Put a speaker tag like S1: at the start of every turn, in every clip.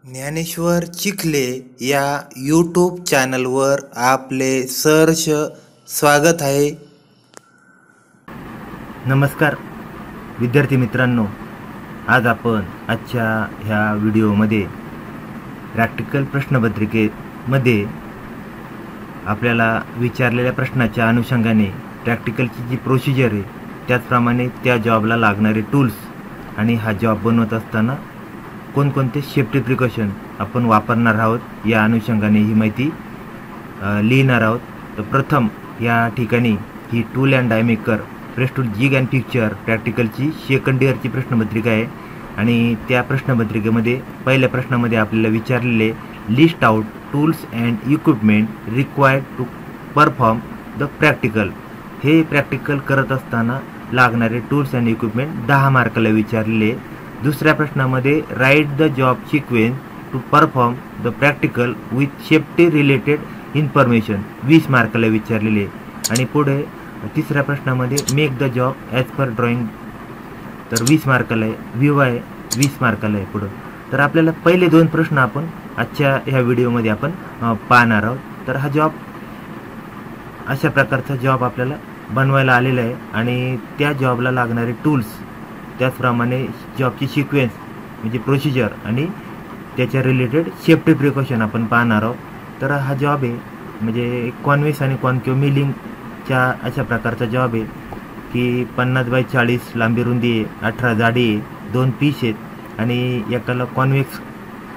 S1: ज्ञानेश्वर चिखले या यूट्यूब चॅनलवर आपले सहर्ष स्वागत आहे.
S2: नमस्कार विद्यार्थी मित्रांनो, आज आपण आजच्या ह्या व्हिडिओमध्ये प्रॅक्टिकल प्रश्नपत्रिकेमध्ये आपल्याला विचारलेल्या प्रश्नाच्या अनुषंगाने प्रॅक्टिकलची जी प्रोसिजर आहे त्याचप्रमाणे त्या जॉबला लागणारे टूल्स आणि हा जॉब बनवत असताना कोणकोणते सेफ्टी प्रिकॉशन आपण वापरणार आहोत या अनुषंगाने ही माहिती लिहिणार आहोत. तर प्रथम या ठिकाणी ही tool and die maker press tool jig and fixture प्रॅक्टिकलची सेकंड इयरची प्रश्नपत्रिका आहे आणि त्या प्रश्नपत्रिकेमध्ये पहिल्या प्रश्नामध्ये आपल्याला विचारलेले list out tools and equipment required to perform the practical. हे प्रॅक्टिकल करत असताना लागणारे टूल्स अँड इक्विपमेंट 10 मार्काला विचारलेले. दुसऱ्या प्रश्नामध्ये right the job sequence to perform the practical with safety related information 20 मार्काला विचारलेले. आणि पुढे तिसऱ्या प्रश्नामध्ये make the job as per drawing तर 20 मार्काला आहे. व्ह्यू आहे 20 मार्काला आहे पुढं. तर आपल्याला पहिले 2 प्रश्न आपण आजच्या ह्या व्हिडिओमध्ये आपण पाहणार आहोत. तर हा जॉब अशा प्रकारचा जॉब आपल्याला बनवायला आलेला आहे आणि त्या जॉबला लागणारे टूल्स त्याचप्रमाणे जॉबची सिक्वेन्स म्हणजे प्रोसिजर आणि त्याच्या रिलेटेड सेफ्टी प्रिकॉशन आपण पाहणार आहोत. तर हा जॉब आहे म्हणजे कॉन्वेक्स आणि कॉन्केव्ह मिलिंगच्या अशा प्रकारचा जॉब आहे की 50 बाय 40 लांबी रुंदी आहे, 18 जाडी आहे, 2 पीस आहेत आणि एकाला कॉन्वेक्स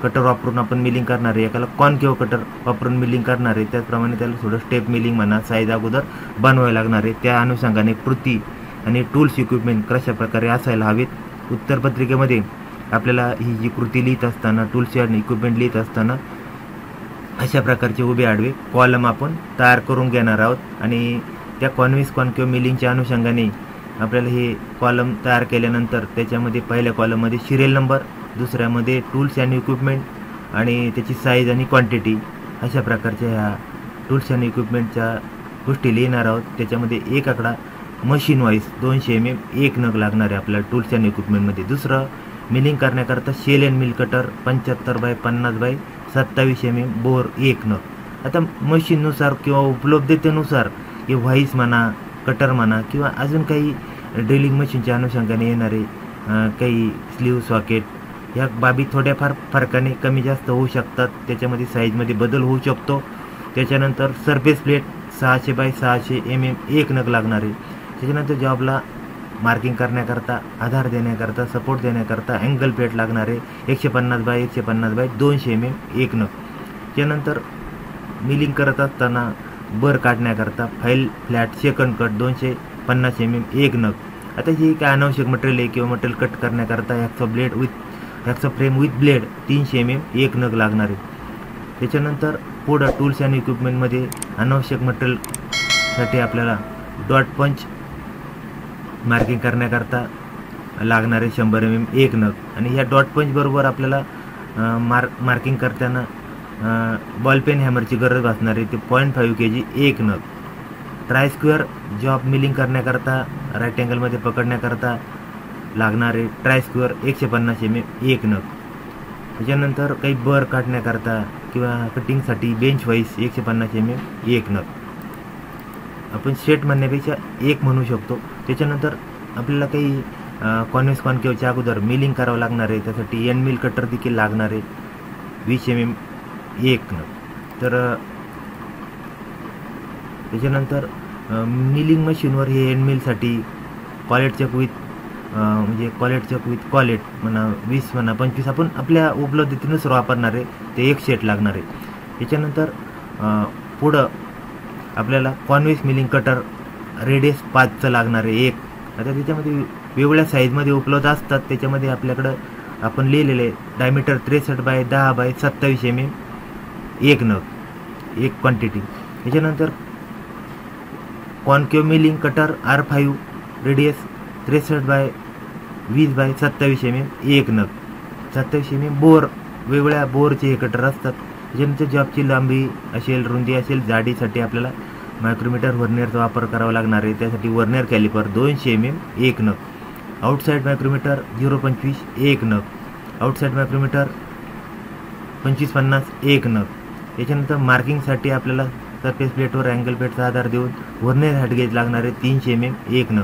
S2: कटर वापरून आपण मिलिंग करणार आहे, एकाला कॉन्केव्ह कटर वापरून मिलिंग करणार आहे. त्याचप्रमाणे त्याला थोडं स्टेप मिलिंग म्हणा साईज अगोदर बनवायला लागणार आहे. त्या अनुषंगाने कृती आणि टूल्स इक्विपमेंट कशा प्रकारे असायला हवेत. उत्तरपत्रिकेमध्ये आपल्याला ही जी कृती लिहित असताना टूल्स आणि इक्विपमेंट लिहित असताना अशा प्रकारचे उभे आडवे कॉलम आपण तयार करून घेणार आहोत आणि त्या कॉन्वेक्स कॉन्केव्ह मिलिंगच्या अनुषंगाने आपल्याला हे कॉलम तयार केल्यानंतर त्याच्यामध्ये पहिल्या कॉलममध्ये सिरियल नंबर, दुसऱ्यामध्ये टूल्स अँड इक्विपमेंट आणि त्याची साईज आणि क्वांटिटी अशा प्रकारच्या ह्या टूल्स अँड इक्विपमेंटच्या गोष्टी लिहिणार आहोत. त्याच्यामध्ये एक आकडा मशीन वाईज 200 mm एक नग लागणार आहे आपल्याला टूल्स अँड इक्विपमेंटमध्ये. दुसरं मिलिंग करण्याकरता shell and mill cutter 75 by 50 by 27 mm bore एक नग. आता मशीननुसार किंवा उपलब्धतेनुसार हे व्हाईस म्हणा, कटर म्हणा किंवा अजून काही ड्रिलिंग मशीनच्या अनुषंगाने येणारे काही स्लीव सॉकेट ह्या बाबी थोड्याफार फरकाने कमी जास्त होऊ शकतात. त्याच्यामध्ये साईजमध्ये बदल होऊ शकतो. त्याच्यानंतर सरफेस प्लेट 600 बाय 600 mm एक नग लागणार आहे. त्याच्यानंतर जॉबला मार्किंग करण्याकरता, आधार देण्याकरता, सपोर्ट देण्याकरता अँगल प्लेट लागणार आहे 150 बाय 150 बाय 200 mm एक नग. त्यानंतर मिलिंग करत असताना बर काढण्याकरता file flat second cut 250 mm एक नग. आता हे काय अनावश्यक मटेरियल आहे किंवा मटेरियल कट करण्याकरता ह्याचा फ्रेम विथ ब्लेड 300 mm एक नग लागणार आहे. त्याच्यानंतर पुढं टूल्स अँड इक्विपमेंटमध्ये अनावश्यक मटेरियलसाठी आपल्याला डॉट पंच मार्किंग करण्याकरता लागणारे 100 mm एक नग आणि ह्या डॉट पंच बरोबर आपल्याला मार्किंग करताना बॉल पेन हॅमरची गरज भासणार आहे ते 0.5 kg एक नग. ट्राय स्क्वेअर जॉब मिलिंग करण्याकरता राईट अँगलमध्ये पकडण्याकरता लागणारे ट्राय स्क्वेअर 150 mm एक नग. त्याच्यानंतर काही बर काढण्याकरता किंवा कटिंगसाठी बेंच वाईज 150 mm एक नग. आपण सेट म्हणण्यापेक्षा एक म्हणू शकतो. त्याच्यानंतर आपल्याला काही कॉन्वेक्स कॉन्केव्हच्या अगोदर मिलिंग करावं लागणार आहे. त्यासाठी एंड मिल कटर देखील लागणार आहे 20 mm एक नग. तर त्याच्यानंतर मिलिंग मशीनवर हे एंड मिलसाठी कॉलेट चक म्हणजे कॉलेट चक विथ कॉलेट म्हणा 20 म्हणा 25 आपण आपल्या उपलब्धतेनुसार वापरणार आहे ते एक सेट लागणार आहे. त्याच्यानंतर पुढं आपल्याला कॉन्वेक्स मिलिंग कटर रेडियस 5चं लागणार आहे एक. आता त्याच्यामध्ये वेगवेगळ्या साईजमध्ये उपलब्ध असतात. त्याच्यामध्ये आपल्याकडं आपण लिहिलेले डायमीटर 63 बाय 10 बाय 27 mm एक नग एक क्वांटिटी. त्याच्यानंतर concave milling cutter R5 radius 63 by 20 by 27 mm एक नग. 27 mm बोर वेगवेगळ्या बोरचे हे कटर असतात. त्याच्यानंतर जॉबची लांबी असेल, रुंदी असेल, जाडीसाठी आपल्याला मायक्रोमीटर व्हर्नियरचा वापर करावा लागणार आहे. त्यासाठी व्हर्नियर कॅलिपर 200 mm एक नग. आउटसाईड मायक्रोमीटर 0.25 एक नग. आउटसाईड मायक्रोमीटर 25-50 1 नग. त्याच्यानंतर मार्किंगसाठी आपल्याला सरफेस प्लेटवर अँगल प्लेटचा आधार देऊन व्हर्नियर हाईट गेज लागणारे 300 mm 1 नग.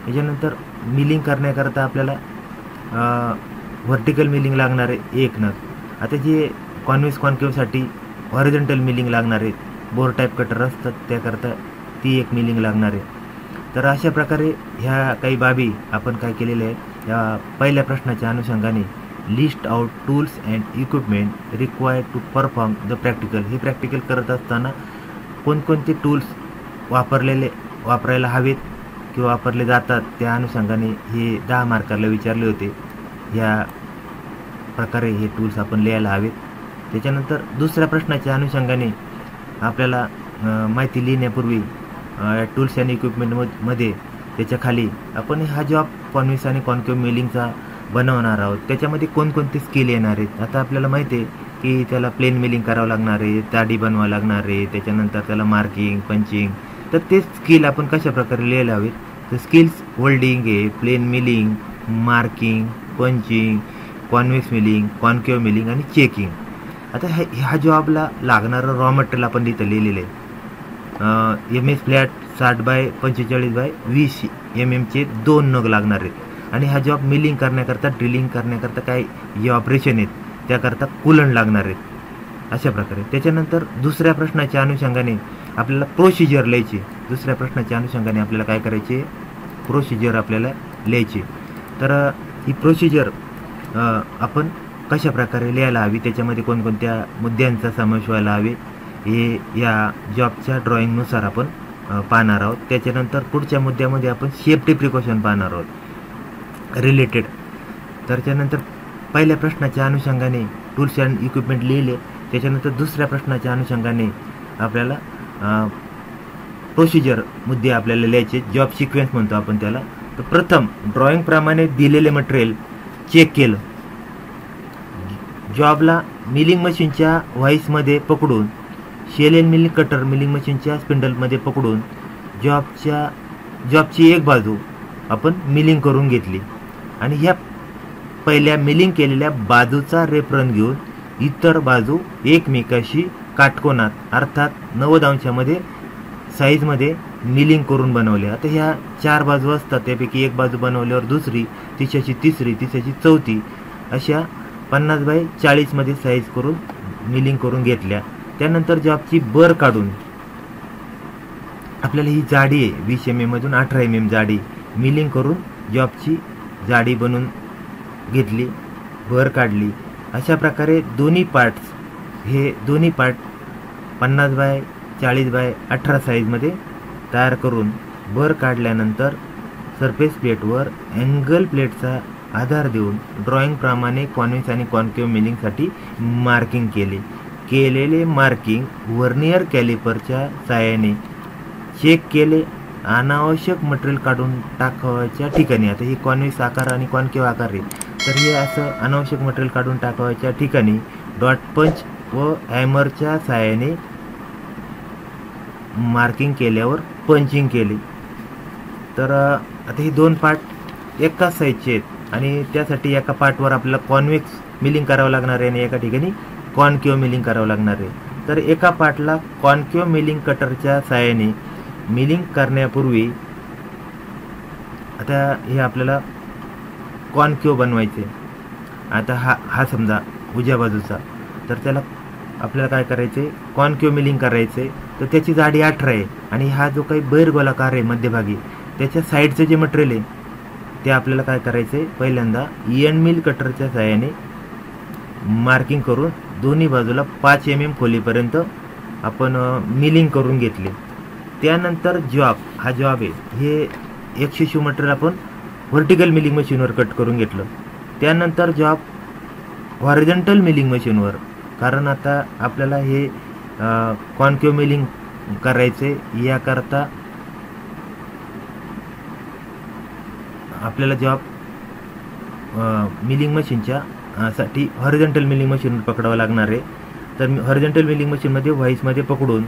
S2: त्याच्यानंतर मिलिंग करण्याकरता आपल्याला व्हर्टिकल मिलिंग लागणारे 1 नग. आता जे कॉन्व्हेक्स कॉन्केव्हसाठी हॉरिझॉन्टल मिलिंग लागणारे बोर टाईप कटर असतात त्याकरता ती 1 मिलिंग लागणार आहे. तर अशा प्रकारे ह्या काही बाबी आपण काय केलेल्या आहे, या पहिल्या प्रश्नाच्या अनुषंगाने list out tools and equipment required to perform the practical. हे प्रॅक्टिकल करत असताना कोणकोणते टूल्स वापरायला हवेत किंवा वापरले जातात त्या अनुषंगाने हे 10 मार्काला विचारले होते. या प्रकारे हे टूल्स आपण लिहायला हवेत. त्याच्यानंतर दुसऱ्या प्रश्नाच्या अनुषंगाने आपल्याला माहिती लिहिण्यापूर्वी टूल्स अँड इक्विपमेंटमध्ये त्याच्या खाली आपण हा जॉब कॉन्व्हेक्स आणि कॉन्केव्ह मिलिंगचा बनवणार आहोत. त्याच्यामध्ये कोणकोणते स्किल येणार आहेत. आता आपल्याला माहिती आहे की त्याला प्लेन मिलिंग करावं लागणार आहे, दाढी बनवावं लागणार आहे, त्याच्यानंतर त्याला मार्किंग पंचिंग. तर ते स्किल आपण कशा प्रकारे लिहायला हवेत. तर स्किल्स होल्डिंग आहे, plane milling, marking, punching, convex milling, concave milling आणि चेकिंग. आता ह्या जॉबला लागणारं रॉ मटेरियल आपण इथं लिहिलेलं आहे. MS फ्लॅट 60x45x20 mm 2 नग लागणार आहेत. आणि हा जॉब मिलिंग करण्याकरता ड्रिलिंग करण्याकरता काय जे ऑपरेशन आहेत त्याकरता कूलंट लागणार आहेत. अशा प्रकारे त्याच्यानंतर दुसऱ्या प्रश्नाच्या अनुषंगाने आपल्याला प्रोसिजर लिहायची. दुसऱ्या प्रश्नाच्या अनुषंगाने आपल्याला काय करायचे, प्रोसिजर आपल्याला लिहायची. तर ही प्रोसिजर आपण कशा प्रकारे लिहायला हवी, त्याच्यामध्ये कोणकोणत्या मुद्द्यांचा समावेश व्हायला हवे हे या जॉबच्या ड्रॉइंगनुसार आपण पाहणार आहोत. त्याच्यानंतर पुढच्या मुद्द्यामध्ये आपण सेफ्टी प्रिकॉशन पाहणार आहोत रिलेटेड. त्याच्यानंतर पहिल्या प्रश्नाच्या अनुषंगाने टूल्स अँड इक्विपमेंट लिहिले. त्याच्यानंतर दुसऱ्या प्रश्नाच्या अनुषंगाने आपल्याला प्रोसिजर मुद्दे आपल्याला लिहायचे, जॉब सिक्वेन्स म्हणतो आपण त्याला. तर प्रथम ड्रॉइंगप्रमाणे दिलेले मटेरियल चेक केलं. जॉबला मिलिंग मशीनच्या व्हाईसमध्ये पकडून, shell end milling cutter milling मशीनच्या स्पिंडलमध्ये पकडून जॉबची एक बाजू आपण मिलिंग करून घेतली आणि ह्या पहिल्या मिलिंग केलेल्या बाजूचा रेफरन्स घेऊन इतर बाजू एकमेकाशी काटकोनात अर्थात 90 अंशामध्ये साईजमध्ये मिलिंग करून बनवले. आता ह्या 4 बाजू असतात, त्यापैकी एक बाजू बनवल्यावर दुसरी, तिसऱ्याची तिसरी, तिसऱ्याची चौथी अशा 50x40 मध्ये साईज करून मिलिंग करून घेतल्या. त्यानंतर जॉबची बर काढून आपल्याला ही जाडी आहे 20 mm मधून 18 mm जाडी मिलिंग करून जॉबची जाडी बनवून घेतली, बर काढली. अशा प्रकारे दोन्ही पार्ट 50x40x18 साईजमध्ये तयार करून बर काढल्यानंतर सरफेस प्लेटवर अँगल प्लेटचा आधार देऊन ड्रॉइंगप्रमाणे कॉन्व्हेक्स आणि कॉन्केव्ह मिलिंगसाठी मार्किंग केले. केलेले मार्किंग व्हर्नियर कॅलिपरच्या साहाय्याने चेक केले. अनावश्यक मटेरियल काढून टाकायच्या ठिकाणी, आता ही कॉन्व्हेक्स आकार आणि कॉन्केव्ह आकार आहे, तर हे असं अनावश्यक मटेरियल काढून टाकायच्या ठिकाणी डॉट पंच व हॅमरच्या साहाय्याने मार्किंग केल्यावर पंचिंग केली. तर आता ही 2 पार्ट एकाच साईजचे आहेत आणि त्यासाठी एका पार्टवर आपल्याला कॉन्व्हेक्स मिलिंग करावं लागणार आहे आणि एका ठिकाणी कॉन्केव्ह मिलिंग करावं लागणार आहे. तर एका पार्टला कॉन्केव्ह मिलिंग कटरच्या साहाय्याने मिलिंग करण्यापूर्वी आता हे आपल्याला कॉन्केव्ह बनवायचे. आता हा समजा उजव्या बाजूचा, तर त्याला आपल्याला काय करायचे, कॉन्केव्ह मिलिंग करायचे. तर त्याची जाडी 18 आहे आणि हा जो काही बैरगोलाकार आहे मध्यभागी त्याच्या साईडचं जे मटेरियल आहे ते आपल्याला काय करायचे, पहिल्यांदा एंड मिल कटरच्या साहाय्याने मार्किंग करून दोन्ही बाजूला 5 mm खोलीपर्यंत आपण मिलिंग करून घेतले. त्यानंतर हा जॉब आहे हे 100 मटेरियल आपण व्हर्टिकल मिलिंग मशीनवर कट करून घेतलं. त्यानंतर जॉब हॉरिझॉन्टल मिलिंग मशीनवर, कारण आता आपल्याला हे कॉन्केव्ह मिलिंग करायचे, याकरता आपल्याला जॉब मिलिंग मशीनच्या साठी हॉरिझॉन्टल मिलिंग मशीन पकडावं लागणार आहे. तर हॉरिझॉन्टल मिलिंग मशीनमध्ये व्हाईसमध्ये पकडून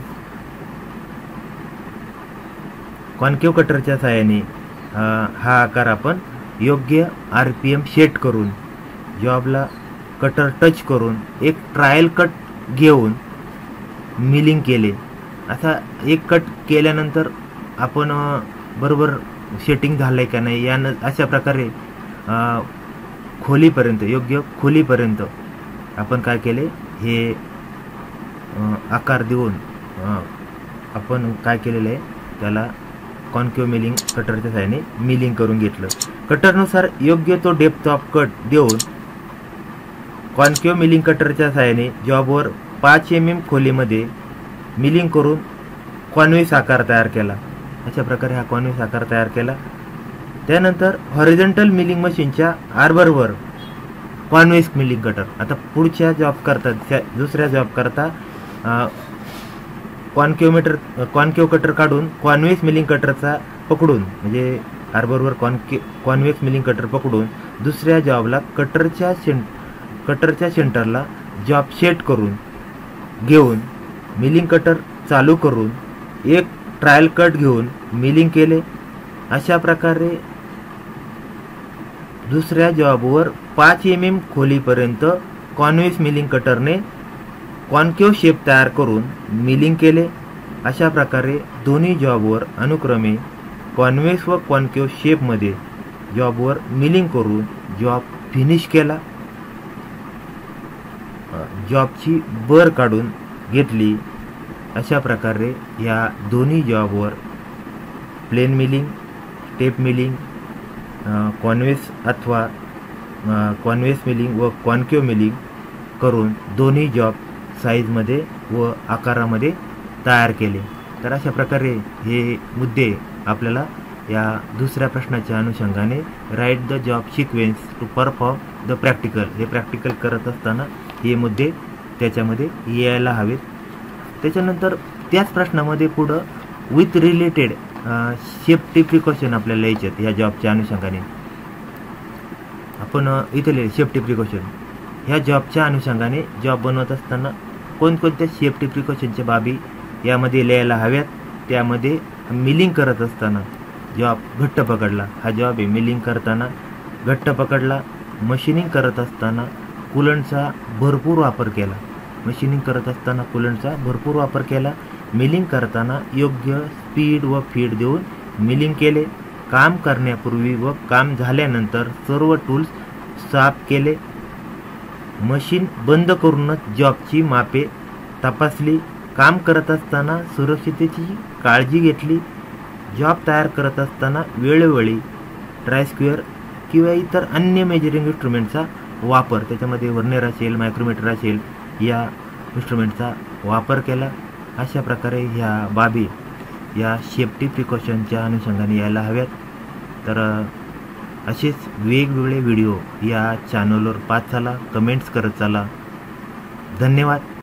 S2: कॉन्केव्ह कटरच्या साहाय्याने हा आकार आपण योग्य RPM सेट करून जॉबला कटर टच करून एक ट्रायल कट घेऊन मिलिंग केले. असा एक कट केल्यानंतर आपण बरोबर सेटिंग झालं आहे का नाही यानं अशा प्रकारे खोलीपर्यंत योग्य खोलीपर्यंत आपण काय केले हे आकार देऊन आपण काय केलेलं आहे त्याला कॉन्केव्ह मिलिंग कटरच्या साहाय्याने मिलिंग करून घेतलं. कटरनुसार योग्य तो डेप्थ ऑफ कट देऊन कॉन्केव्ह मिलिंग कटरच्या साहाय्याने जॉबवर 5 mm खोलीमध्ये मिलिंग करून कॉन्व्हेक्स आकार तयार केला. अशा प्रकारे हा कॉन्व्हेक्स आकार तयार केला. त्यानंतर हॉरिझॉन्टल मिलिंग मशीनच्या आर्बरवर कॉन्व्हेक्स मिलिंग कटर. आता पुढच्या जॉब करता दुसऱ्या जॉब करता कॉन्केव्ह कटर काढून कॉन्व्हेक्स मिलिंग कटरचा पकडून म्हणजे आर्बरवर कॉन्व्हेक्स मिलिंग कटर पकडून दुसऱ्या जॉबला कटरच्या सेंटरला जॉब सेट करून घेऊन मिलिंग कटर चालू करून एक ट्रायल कट घेऊन मिलिंग केले. अशा प्रकारे दुसऱ्या जॉबवर 5 mm खोलीपर्यंत कॉन्व्हेक्स मिलिंग कटरने कॉन्केव्ह शेप तयार करून मिलिंग केले. अशा प्रकारे दोन्ही जॉबवर अनुक्रमे कॉन्व्हेक्स व कॉन्केव्ह शेपमध्ये जॉबवर मिलिंग करून जॉब फिनिश केला. जॉबची बर काढून घेतली. अशा प्रकारे या दोन्ही जॉबवर plain milling, step milling, convex अथवा कॉन्व्हेक्स मिलिंग व कॉन्केव्ह मिलिंग करून दोन्ही जॉब साईजमध्ये व आकारामध्ये तयार केले. तर अशा प्रकारे हे मुद्दे आपल्याला या दुसऱ्या प्रश्नाच्या अनुषंगाने right the job sequence to perform the practical हे प्रॅक्टिकल करत असताना हे मुद्दे त्याच्यामध्ये यायला हवेत. त्याच्यानंतर त्याच प्रश्नामध्ये पुढं विथ रिलेटेड सेफ्टी प्रिकॉशन आपल्याला यायच्यात या जॉबच्या अनुषंगाने. आपण इथे सेफ्टी प्रिकॉशन ह्या जॉबच्या अनुषंगाने जॉब बनवत असताना कोणकोणत्या सेफ्टी प्रिकॉशनच्या बाबी यामध्ये लिहायला हव्यात. त्यामध्ये मिलिंग करत असताना जॉब घट्ट पकडला, हा जॉब आहे. मिलिंग करताना घट्ट पकडला. मशीनिंग करत असताना कूलंटचा भरपूर वापर केला. मशीनिंग करत असताना कूलंटचा भरपूर वापर केला. मिलिंग करताना योग्य स्पीड व फीड देऊन मिलिंग केले. काम करण्यापूर्वी व काम झाल्यानंतर सर्व टूल्स साफ केले. मशीन बंद करूनच जॉबची मापे तपासली. काम करत असताना सुरक्षिततेची काळजी घेतली. जॉब तयार करत असताना वेळोवेळी ट्रायस्क्वेअर किंवा इतर अन्य मेजरिंग इन्स्ट्रुमेंटचा वापर, त्याच्यामध्ये व्हर्नियर असेल, मायक्रोमीटर असेल, या इन्स्ट्रुमेंटचा वापर केला. अशा प्रकारे ह्या बाबी या सेफ्टी प्रिकॉशनच्या अनुषंगाने यायला हव्यात. तर असेच वेगवेगळे व्हिडिओ या चॅनलवर पाहत चला, कमेंट्स करत चला. धन्यवाद.